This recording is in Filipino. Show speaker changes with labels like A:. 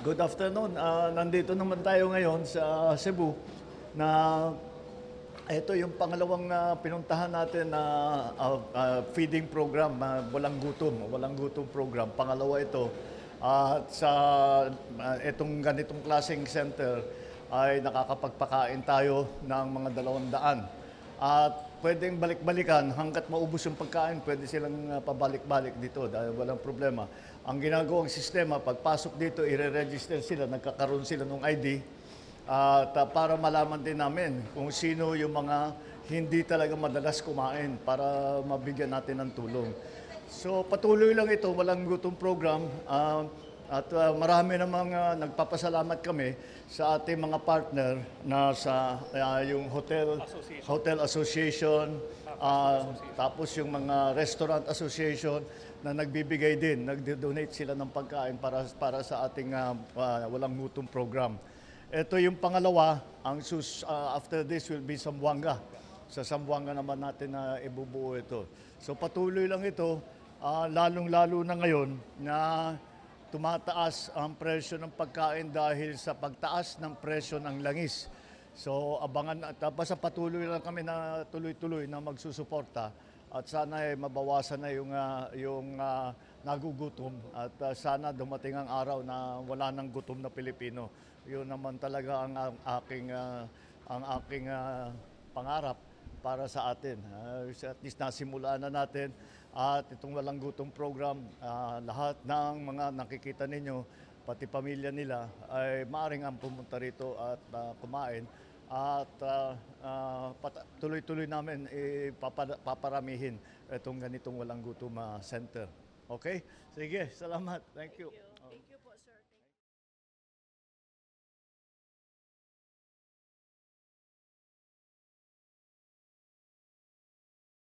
A: Good afternoon. Nandito naman tayo ngayon sa Cebu na ito yung pangalawang pinuntahan natin na feeding program, walang gutom program. Pangalawa ito. At sa itong ganitong klaseng center ay nakakapagpakain tayo ng mga 200. At pwedeng balik-balikan hanggat maubos yung pagkain, pwede silang pabalik-balik dito dahil walang problema. Ang ginagawang sistema, pagpasok dito, i-register sila, nagkakaroon sila ng ID at para malaman din namin kung sino yung mga hindi talaga madalas kumain para mabigyan natin ng tulong. So patuloy lang ito, walang gutom program. At marami namang nagpapasalamat kami sa ating mga partner na sa yung Hotel Association, tapos yung mga Restaurant Association na nagbibigay din, nagdo-donate sila ng pagkain para sa ating walang gutom program. Ito yung pangalawa, after this will be Zamboanga. Sa Zamboanga naman natin na ibubuo ito. So patuloy lang ito, lalong-lalo na ngayon na tumataas ang presyo ng pagkain dahil sa pagtaas ng presyo ng langis. So abangan, tapos sa patuloy lang kami na tuloy-tuloy na magsusuporta at sana ay mabawasan na yung nagugutom at sana dumating ang araw na wala nang gutom na Pilipino. Yun naman talaga ang aking pangarap para sa atin. At least nasimulaan na natin at itong walang gutom program, lahat ng mga nakikita ninyo, pati pamilya nila, ay maaaring ang pumunta rito at kumain. At tuloy-tuloy namin paparamihin itong ganitong walang gutom center. Okay? Sige, salamat. Thank you.